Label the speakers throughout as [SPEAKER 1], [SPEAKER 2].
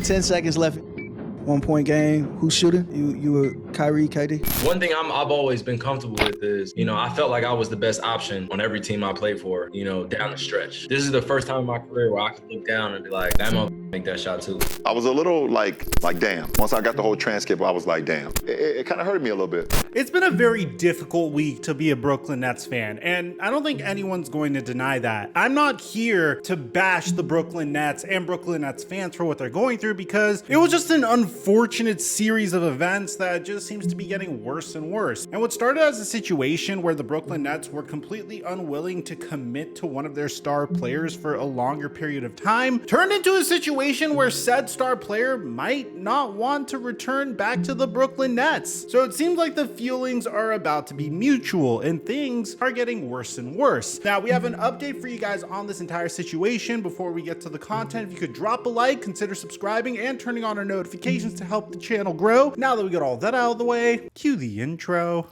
[SPEAKER 1] 10 seconds left. 1 point game. Who's shooting? You were Kyrie, KD?
[SPEAKER 2] One thing I've always been comfortable with is, I felt like I was the best option on every team I played for, down the stretch. This is the first time in my career where I could look down and be like, that motherfucker make that shot too.
[SPEAKER 3] I was a little like damn. Once I got the whole transcript, I was like, damn. It kind of hurt me a little bit.
[SPEAKER 4] It's been a very difficult week to be a Brooklyn Nets fan, and I don't think anyone's going to deny that. I'm not here to bash the Brooklyn Nets and Brooklyn Nets fans for what they're going through, because it was just an unfortunate series of events that just seems to be getting worse and worse. And what started as a situation where the Brooklyn Nets were completely unwilling to commit to one of their star players for a longer period of time turned into a situation where said star player might not want to return back to the Brooklyn Nets. So it seems like the feelings are about to be mutual and things are getting worse and worse. Now we have an update for you guys on this entire situation. Before we get to the content, if you could drop a like, consider subscribing and turning on our notifications to help the channel grow. Now that we got all that out of the way, cue the intro.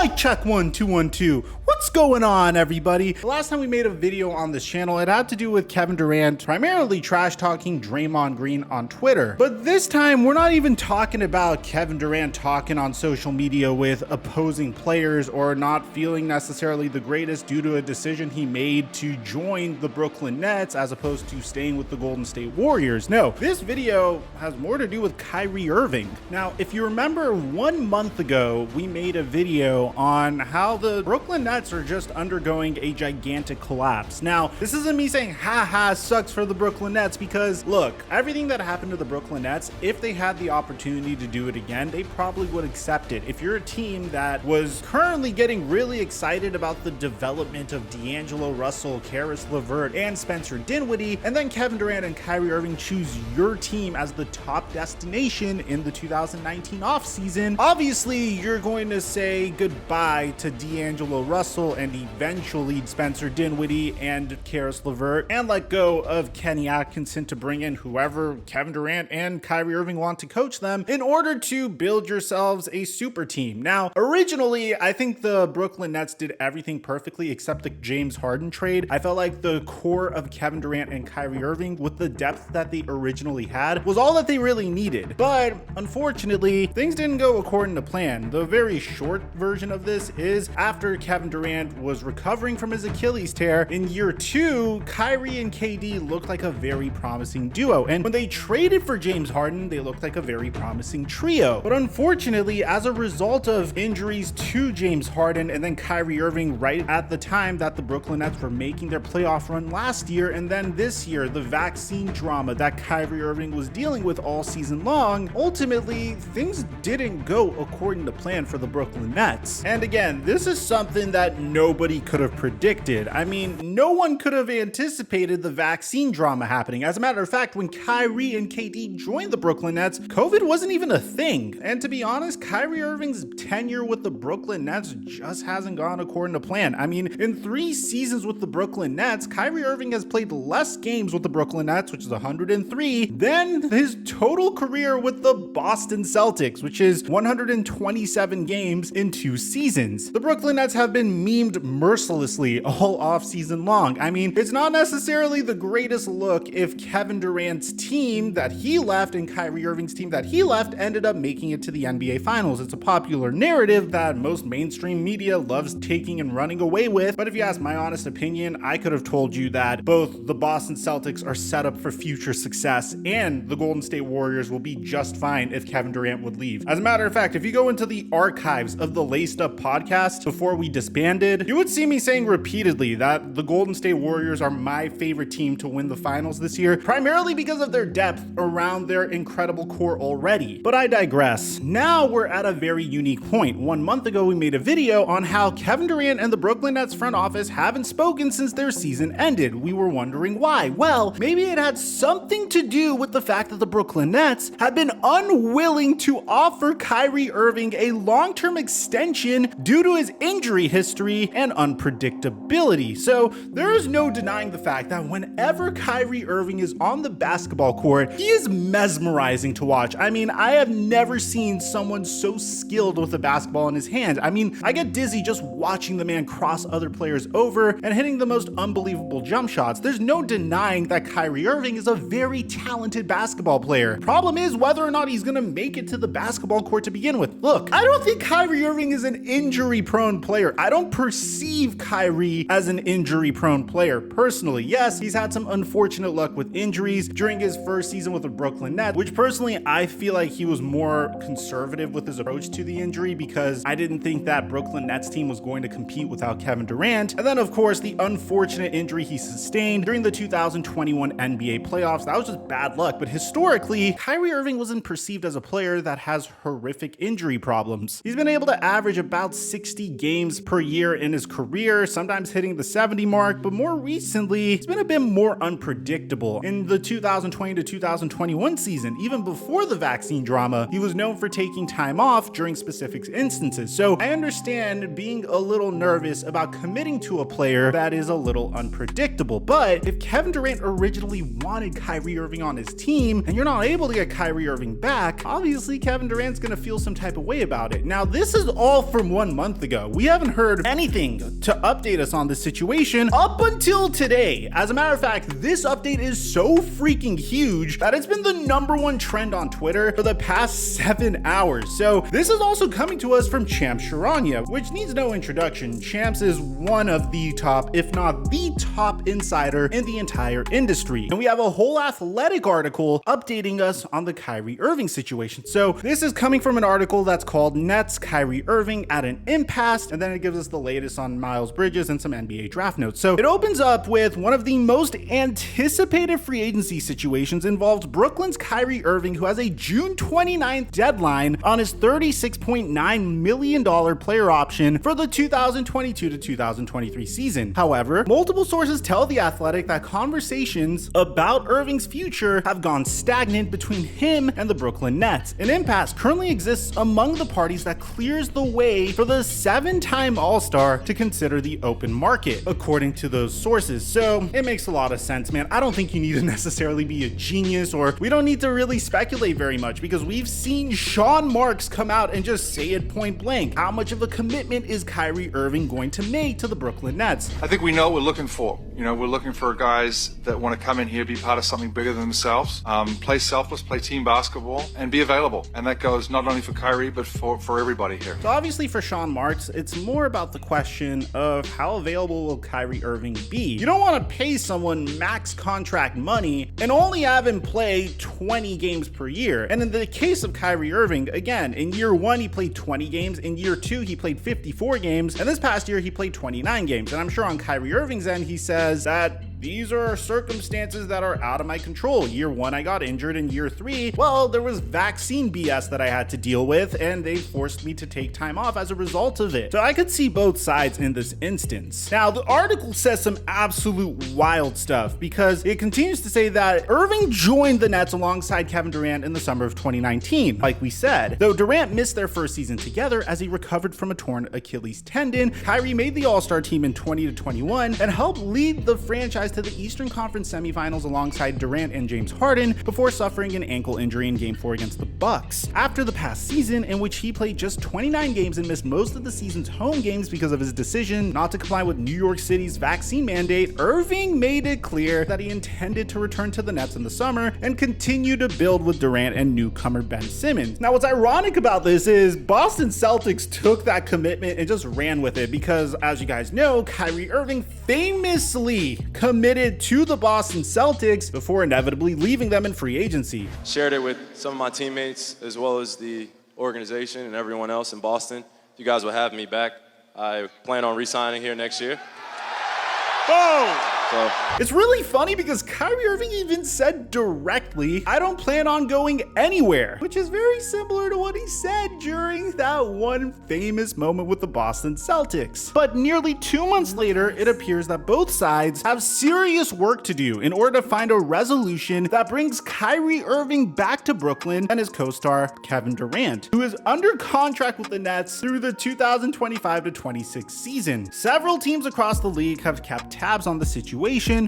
[SPEAKER 4] Mic check 1 2 1 2. What's going on, everybody? The last time we made a video on this channel, it had to do with Kevin Durant primarily trash talking Draymond Green on Twitter. But this time, we're not even talking about Kevin Durant talking on social media with opposing players or not feeling necessarily the greatest due to a decision he made to join the Brooklyn Nets as opposed to staying with the Golden State Warriors. No, this video has more to do with Kyrie Irving. Now, if you remember 1 month ago, we made a video on how the Brooklyn Nets are just undergoing a gigantic collapse. Now, this isn't me saying, haha, sucks for the Brooklyn Nets, because look, everything that happened to the Brooklyn Nets, if they had the opportunity to do it again, they probably would accept it. If you're a team that was currently getting really excited about the development of D'Angelo Russell, Karis LeVert, and Spencer Dinwiddie, and then Kevin Durant and Kyrie Irving choose your team as the top destination in the 2019 offseason, obviously you're going to say goodbye to D'Angelo Russell and eventually Spencer Dinwiddie and Karis LeVert, and let go of Kenny Atkinson to bring in whoever Kevin Durant and Kyrie Irving want to coach them in order to build yourselves a super team. Now, originally, I think the Brooklyn Nets did everything perfectly except the James Harden trade. I felt like the core of Kevin Durant and Kyrie Irving, with the depth that they originally had, was all that they really needed. But unfortunately, things didn't go according to plan. The very short version of this is after Kevin Durant was recovering from his Achilles tear in year 2, Kyrie and KD looked like a very promising duo. And when they traded for James Harden, they looked like a very promising trio. But unfortunately, as a result of injuries to James Harden and then Kyrie Irving right at the time that the Brooklyn Nets were making their playoff run last year, and then this year, the vaccine drama that Kyrie Irving was dealing with all season long, ultimately, things didn't go according to plan for the Brooklyn Nets. And again, this is something that nobody could have predicted. I mean, no one could have anticipated the vaccine drama happening. As a matter of fact, when Kyrie and KD joined the Brooklyn Nets, COVID wasn't even a thing. And to be honest, Kyrie Irving's tenure with the Brooklyn Nets just hasn't gone according to plan. I mean, in 3 seasons with the Brooklyn Nets, Kyrie Irving has played less games with the Brooklyn Nets, which is 103, than his total career with the Boston Celtics, which is 127 games in 2 seasons. The Brooklyn Nets have been memed mercilessly all off season long. I mean, it's not necessarily the greatest look if Kevin Durant's team that he left and Kyrie Irving's team that he left ended up making it to the NBA Finals. It's a popular narrative that most mainstream media loves taking and running away with, but if you ask my honest opinion, I could have told you that both the Boston Celtics are set up for future success and the Golden State Warriors will be just fine if Kevin Durant would leave. As a matter of fact, if you go into the archives of the Laced Up podcast before we disbanded, you would see me saying repeatedly that the Golden State Warriors are my favorite team to win the finals this year, primarily because of their depth around their incredible core already. But I digress. Now we're at a very unique point. 1 month ago, we made a video on how Kevin Durant and the Brooklyn Nets front office haven't spoken since their season ended. We were wondering why. Well, maybe it had something to do with the fact that the Brooklyn Nets have been unwilling to offer Kyrie Irving a long-term extension due to his injury history injury and unpredictability. So there is no denying the fact that whenever Kyrie Irving is on the basketball court, he is mesmerizing to watch. I mean, I have never seen someone so skilled with a basketball in his hand. I mean, I get dizzy just watching the man cross other players over and hitting the most unbelievable jump shots. There's no denying that Kyrie Irving is a very talented basketball player. Problem is whether or not he's gonna make it to the basketball court to begin with. Look, I don't think Kyrie Irving is an injury-prone player. I don't perceive Kyrie as an injury-prone player personally. Yes, he's had some unfortunate luck with injuries during his first season with the Brooklyn Nets, which personally I feel like he was more conservative with his approach to the injury because I didn't think that Brooklyn Nets team was going to compete without Kevin Durant. And then of course the unfortunate injury he sustained during the 2021 NBA playoffs. That was just bad luck. But historically, Kyrie Irving wasn't perceived as a player that has horrific injury problems. He's been able to average about 60 games per year in his career, sometimes hitting the 70 mark, but more recently, he's been a bit more unpredictable. In the 2020 to 2021 season, even before the vaccine drama, he was known for taking time off during specific instances. So I understand being a little nervous about committing to a player that is a little unpredictable. But if Kevin Durant originally wanted Kyrie Irving on his team and you're not able to get Kyrie Irving back, obviously Kevin Durant's gonna feel some type of way about it. Now, this is all from 1 month ago. We haven't heard anything to update us on this situation up until today. As a matter of fact, this update is so freaking huge that it's been the #1 trend on Twitter for the past 7 hours. So this is also coming to us from Champs Charania, which needs no introduction. Champs is one of the top, if not the top insider in the entire industry. And we have a whole Athletic article updating us on the Kyrie Irving situation. So this is coming from an article that's called Nets Kyrie Irving at an Impasse, and then it gives us the latest on Miles Bridges and some NBA draft notes. So it opens up with one of the most anticipated free agency situations involves Brooklyn's Kyrie Irving, who has a June 29th deadline on his $36.9 million player option for the 2022 to 2023 season. However, multiple sources tell The Athletic that conversations about Irving's future have gone stagnant between him and the Brooklyn Nets. An impasse currently exists among the parties that clears the way for the 7-time All-Star to consider the open market, according to those sources. So it makes a lot of sense, man. I don't think you need to necessarily be a genius, or we don't need to really speculate very much, because we've seen Sean Marks come out and just say it point blank. How much of a commitment is Kyrie Irving going to make to the Brooklyn Nets?
[SPEAKER 5] I think we know what we're looking for. You know, we're looking for guys that want to come in here, be part of something bigger than themselves, play selfless, play team basketball, and be available. And that goes not only for Kyrie, but for everybody here.
[SPEAKER 4] So obviously for Sean Marks, it's more about the question of how available will Kyrie Irving be. You don't want to pay someone max contract money and only have him play 20 games per year. And in the case of Kyrie Irving, again, in year 1, he played 20 games. In year 2, he played 54 games. And this past year, he played 29 games. And I'm sure on Kyrie Irving's end, he says that these are circumstances that are out of my control. Year 1, I got injured. In year 3, well, there was vaccine BS that I had to deal with, and they forced me to take time off as a result of it. So I could see both sides in this instance. Now, the article says some absolute wild stuff, because it continues to say that Irving joined the Nets alongside Kevin Durant in the summer of 2019. Like we said, though Durant missed their first season together as he recovered from a torn Achilles tendon, Kyrie made the All-Star team in 20 to 21 and helped lead the franchise to the Eastern Conference semifinals alongside Durant and James Harden before suffering an ankle injury in Game 4 against the Bucks. After the past season, in which he played just 29 games and missed most of the season's home games because of his decision not to comply with New York City's vaccine mandate, Irving made it clear that he intended to return to the Nets in the summer and continue to build with Durant and newcomer Ben Simmons. Now, what's ironic about this is Boston Celtics took that commitment and just ran with it, because as you guys know, Kyrie Irving famously committed to the Boston Celtics before inevitably leaving them in free agency.
[SPEAKER 6] Shared it with some of my teammates as well as the organization and everyone else in Boston. If you guys will have me back, I plan on re-signing here next year.
[SPEAKER 4] Boom!
[SPEAKER 6] So
[SPEAKER 4] it's really funny because Kyrie Irving even said directly, I don't plan on going anywhere, which is very similar to what he said during that one famous moment with the Boston Celtics. But nearly 2 months later, it appears that both sides have serious work to do in order to find a resolution that brings Kyrie Irving back to Brooklyn and his co-star Kevin Durant, who is under contract with the Nets through the 2025-26 season. Several teams across the league have kept tabs on the situation,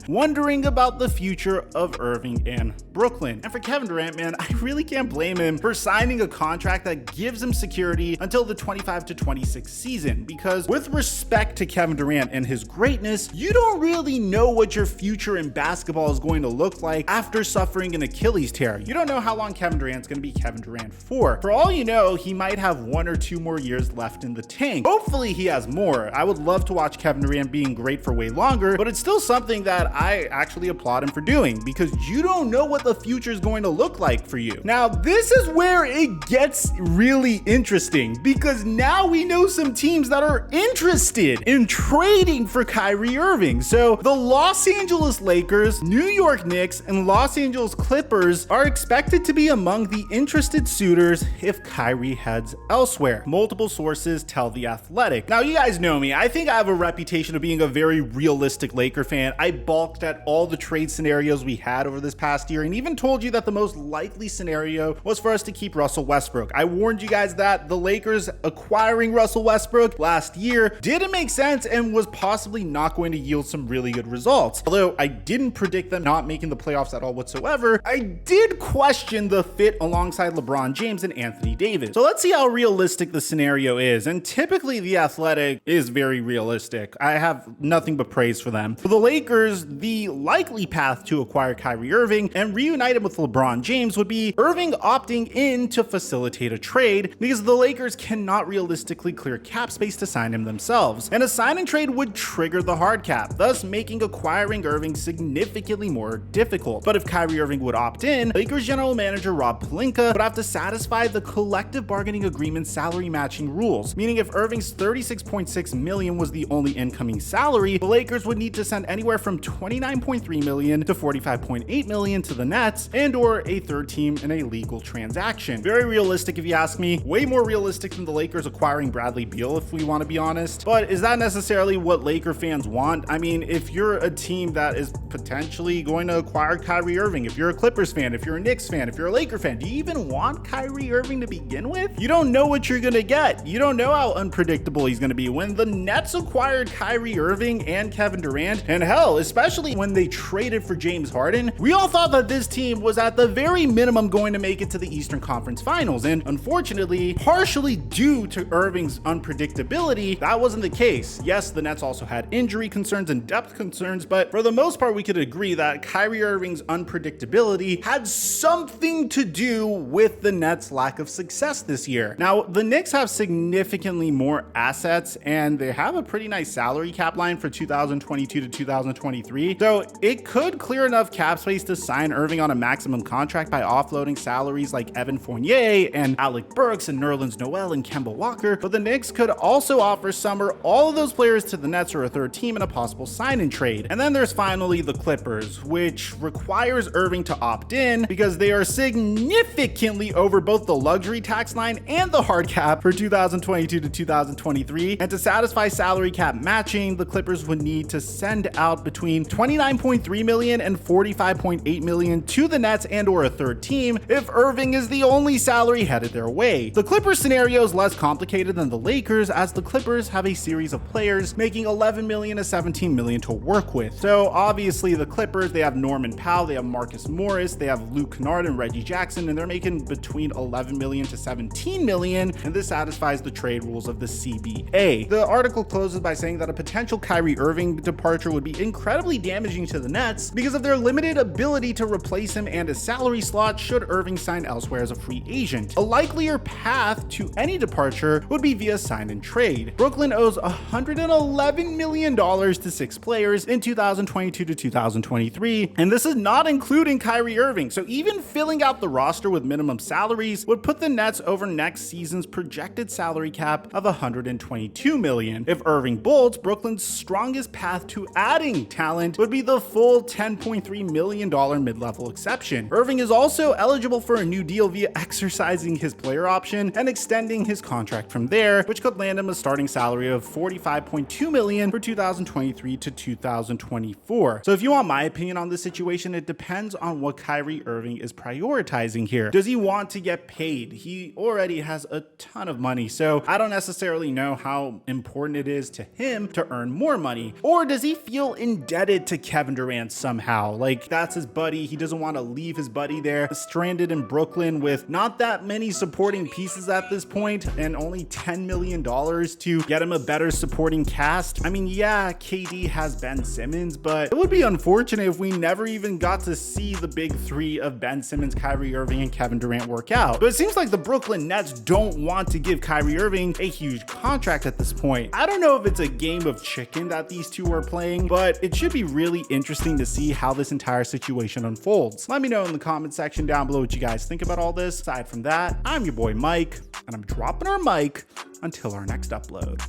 [SPEAKER 4] wondering about the future of Irving and Brooklyn. And for Kevin Durant, man, I really can't blame him for signing a contract that gives him security until the 25-26 season, because with respect to Kevin Durant and his greatness, you don't really know what your future in basketball is going to look like after suffering an Achilles tear. You don't know how long Kevin Durant's going to be Kevin Durant for. For all you know, he might have 1 or 2 more years left in the tank. Hopefully he has more. I would love to watch Kevin Durant being great for way longer, but it's still something that I actually applaud him for doing, because you don't know what the future is going to look like for you. Now, this is where it gets really interesting, because now we know some teams that are interested in trading for Kyrie Irving. So the Los Angeles Lakers, New York Knicks, and Los Angeles Clippers are expected to be among the interested suitors if Kyrie heads elsewhere. Multiple sources tell The Athletic. Now, you guys know me. I think I have a reputation of being a very realistic Laker fan. I balked at all the trade scenarios we had over this past year and even told you that the most likely scenario was for us to keep Russell Westbrook. I warned you guys that the Lakers acquiring Russell Westbrook last year didn't make sense and was possibly not going to yield some really good results. Although I didn't predict them not making the playoffs at all whatsoever, I did question the fit alongside LeBron James and Anthony Davis. So let's see how realistic the scenario is. And typically The Athletic is very realistic. I have nothing but praise for them. For the Lakers, the likely path to acquire Kyrie Irving and reunite him with LeBron James would be Irving opting in to facilitate a trade, because the Lakers cannot realistically clear cap space to sign him themselves. And a sign and trade would trigger the hard cap, thus making acquiring Irving significantly more difficult. But if Kyrie Irving would opt in, Lakers general manager Rob Pelinka would have to satisfy the collective bargaining agreement salary matching rules, meaning if Irving's $36.6 million was the only incoming salary, the Lakers would need to send anywhere from $29.3 million to $45.8 million to the Nets, and or a third team in a legal transaction. Very realistic if you ask me, way more realistic than the Lakers acquiring Bradley Beal if we want to be honest. But is that necessarily what Laker fans want? I mean, if you're a team that is potentially going to acquire Kyrie Irving, if you're a Clippers fan, if you're a Knicks fan, if you're a Laker fan, do you even want Kyrie Irving to begin with? You don't know what you're gonna get. You don't know how unpredictable he's gonna be. When the Nets acquired Kyrie Irving and Kevin Durant, and hell, especially when they traded for James Harden, we all thought that this team was at the very minimum going to make it to the Eastern Conference Finals. And unfortunately, partially due to Irving's unpredictability, that wasn't the case. Yes, the Nets also had injury concerns and depth concerns, but for the most part, we could agree that Kyrie Irving's unpredictability had something to do with the Nets' lack of success this year. Now, the Knicks have significantly more assets and they have a pretty nice salary cap line for 2022 to 2023. So it could clear enough cap space to sign Irving on a maximum contract by offloading salaries like Evan Fournier and Alec Burks and Nerlens Noel and Kemba Walker. But the Knicks could also offer some or all of those players to the Nets or a third team in a possible sign and trade. And then there's finally the Clippers, which requires Irving to opt in because they are significantly over both the luxury tax line and the hard cap for 2022 to 2023. And to satisfy salary cap matching, the Clippers would need to send out between $29.3 million and $45.8 million to the Nets and or a third team if Irving is the only salary headed their way. The Clippers scenario is less complicated than the Lakers, as the Clippers have a series of players making $11 million to $17 million to work with. So obviously the Clippers, they have Norman Powell, they have Marcus Morris, they have Luke Kennard and Reggie Jackson, and they're making between $11 million to $17 million, and this satisfies the trade rules of the CBA. The article closes by saying that a potential Kyrie Irving departure would be incredibly damaging to the Nets because of their limited ability to replace him and his salary slot should Irving sign elsewhere as a free agent. A likelier path to any departure would be via sign and trade. Brooklyn owes $111 million to 6 players in 2022 to 2023, and this is not including Kyrie Irving. So even filling out the roster with minimum salaries would put the Nets over next season's projected salary cap of $122 million. If Irving bolts, Brooklyn's strongest path to adding shooting talent would be the full $10.3 million mid-level exception. Irving is also eligible for a new deal via exercising his player option and extending his contract from there, which could land him a starting salary of $45.2 million for 2023 to 2024. So if you want my opinion on this situation, it depends on what Kyrie Irving is prioritizing here. Does he want to get paid? He already has a ton of money, so I don't necessarily know how important it is to him to earn more money. Or does he feel indebted to Kevin Durant somehow? Like, that's his buddy. He doesn't want to leave his buddy there, stranded in Brooklyn with not that many supporting pieces at this point and only $10 million to get him a better supporting cast. I mean, yeah, KD has Ben Simmons, but it would be unfortunate if we never even got to see the big three of Ben Simmons, Kyrie Irving, and Kevin Durant work out. But it seems like the Brooklyn Nets don't want to give Kyrie Irving a huge contract at this point. I don't know if it's a game of chicken that these two are playing, but it should be really interesting to see how this entire situation unfolds. Let me know in the comment section down below what you guys think about all this. Aside from that, I'm your boy Mike, and I'm dropping our mic until our next upload.